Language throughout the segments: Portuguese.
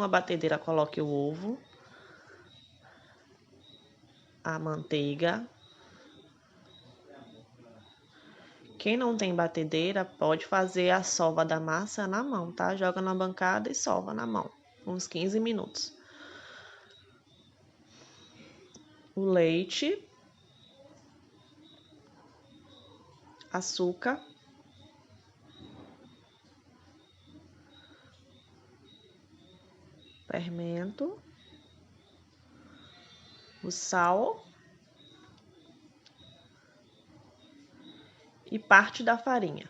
uma batedeira, coloque o ovo, a manteiga. Quem não tem batedeira pode fazer a sova da massa na mão, tá? Joga na bancada e sova na mão, uns 15 minutos. O leite, açúcar, fermento, o sal e parte da farinha.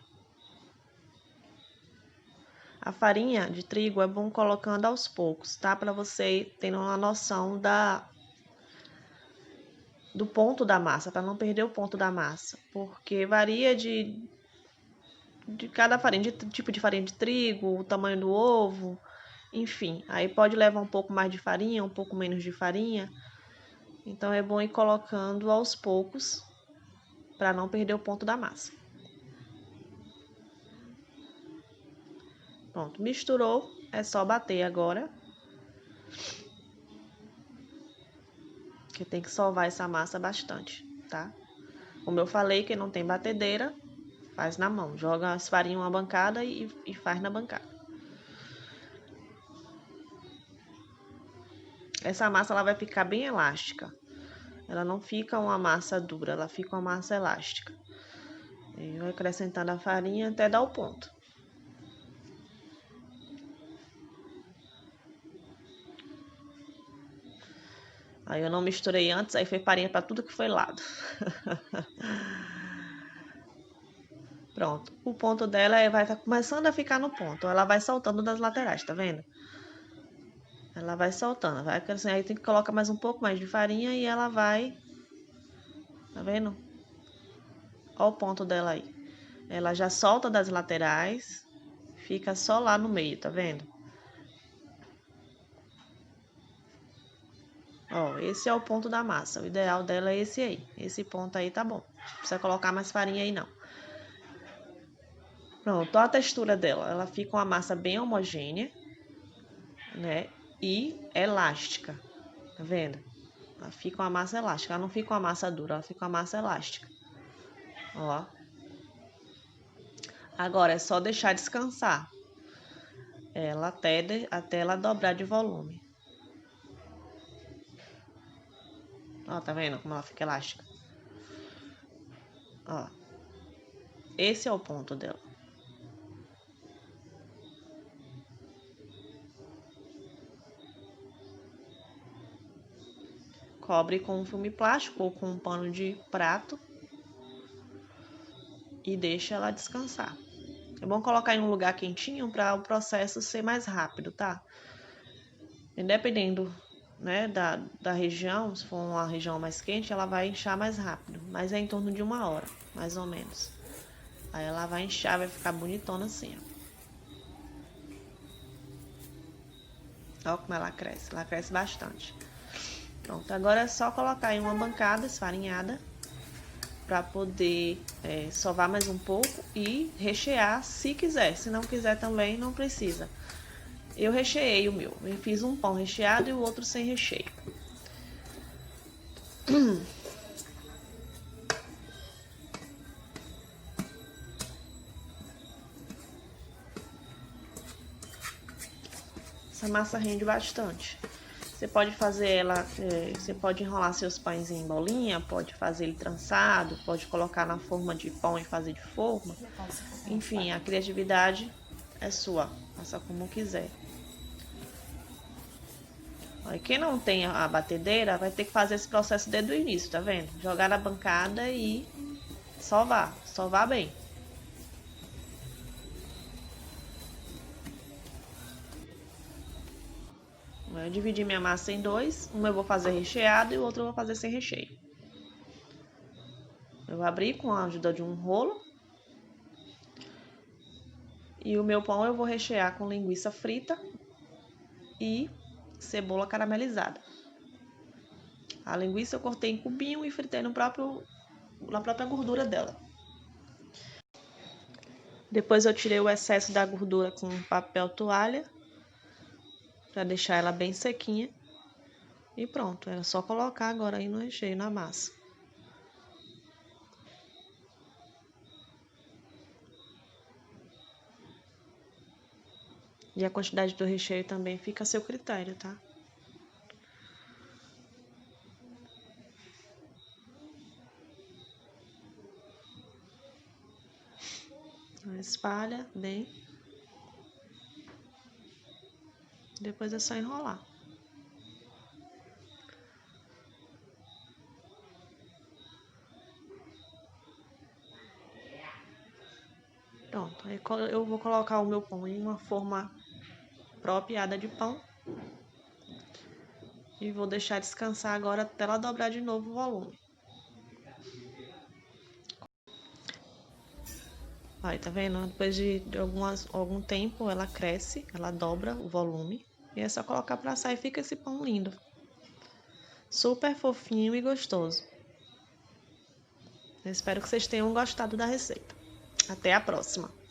A farinha de trigo é bom colocando aos poucos, tá? Para você ter uma noção do ponto da massa, para não perder o ponto da massa, porque varia de cada farinha, de tipo de farinha de trigo, o tamanho do ovo, enfim. Aí pode levar um pouco mais de farinha, um pouco menos de farinha. Então é bom ir colocando aos poucos para não perder o ponto da massa. Pronto, misturou, é só bater agora. Que tem que sovar essa massa bastante, tá? Como eu falei, quem não tem batedeira, faz na mão. Joga as farinhas uma bancada e faz na bancada. Essa massa ela vai ficar bem elástica. Ela não fica uma massa dura, ela fica uma massa elástica. E vai acrescentando a farinha até dar o ponto. Aí eu não misturei antes, aí foi farinha para tudo que foi lado. Pronto. O ponto dela vai estar começando a ficar no ponto. Ela vai soltando das laterais, tá vendo? Ela vai soltando, vai crescendo. Aí tem que colocar mais um pouco mais de farinha e ela vai. Tá vendo? Olha o ponto dela aí. Ela já solta das laterais, fica só lá no meio, tá vendo? Ó, esse é o ponto da massa. O ideal dela é esse aí. Esse ponto aí tá bom. Não precisa colocar mais farinha aí, não. Pronto, olha a textura dela. Ela fica uma massa bem homogênea, né? E elástica. Tá vendo? Ela fica uma massa elástica. Ela não fica uma massa dura, ela fica uma massa elástica. Ó. Agora é só deixar descansar ela até ela dobrar de volume. Ó, tá vendo como ela fica elástica? Ó. Esse é o ponto dela. Cobre com um filme plástico ou com um pano de prato e deixa ela descansar. É bom colocar em um lugar quentinho para o processo ser mais rápido, tá? Independendo, né, da região, se for uma região mais quente, ela vai inchar mais rápido, mas é em torno de 1 hora, mais ou menos. Aí ela vai inchar, vai ficar bonitona assim, ó. Olha como ela cresce bastante. Pronto, agora é só colocar em uma bancada esfarinhada para poder sovar mais um pouco e rechear se quiser. Se não quiser também não precisa. Eu recheei o meu. Eu fiz um pão recheado e o outro sem recheio. Essa massa rende bastante. Você pode fazer ela, você pode enrolar seus pães em bolinha, pode fazer ele trançado, pode colocar na forma de pão e fazer de forma. Enfim, a criatividade é sua, faça como quiser. Aí, quem não tem a batedeira vai ter que fazer esse processo desde o início, tá vendo? Jogar na bancada e sovar bem. Eu dividi minha massa em dois, uma eu vou fazer recheado e o outro eu vou fazer sem recheio. Eu vou abrir com a ajuda de um rolo. E o meu pão eu vou rechear com linguiça frita e cebola caramelizada. A linguiça eu cortei em cubinho e fritei na própria gordura dela. Depois eu tirei o excesso da gordura com papel toalha para deixar ela bem sequinha. E pronto, é só colocar agora aí no recheio, na massa. E a quantidade do recheio também fica a seu critério, tá? Espalha bem. Depois é só enrolar. Pronto, aí eu vou colocar o meu pão em uma forma apropriada de pão. E vou deixar descansar agora até ela dobrar de novo o volume. Aí, tá vendo? Depois de algum tempo ela cresce, ela dobra o volume. E é só colocar pra assar e fica esse pão lindo. Super fofinho e gostoso. Eu espero que vocês tenham gostado da receita. Até a próxima!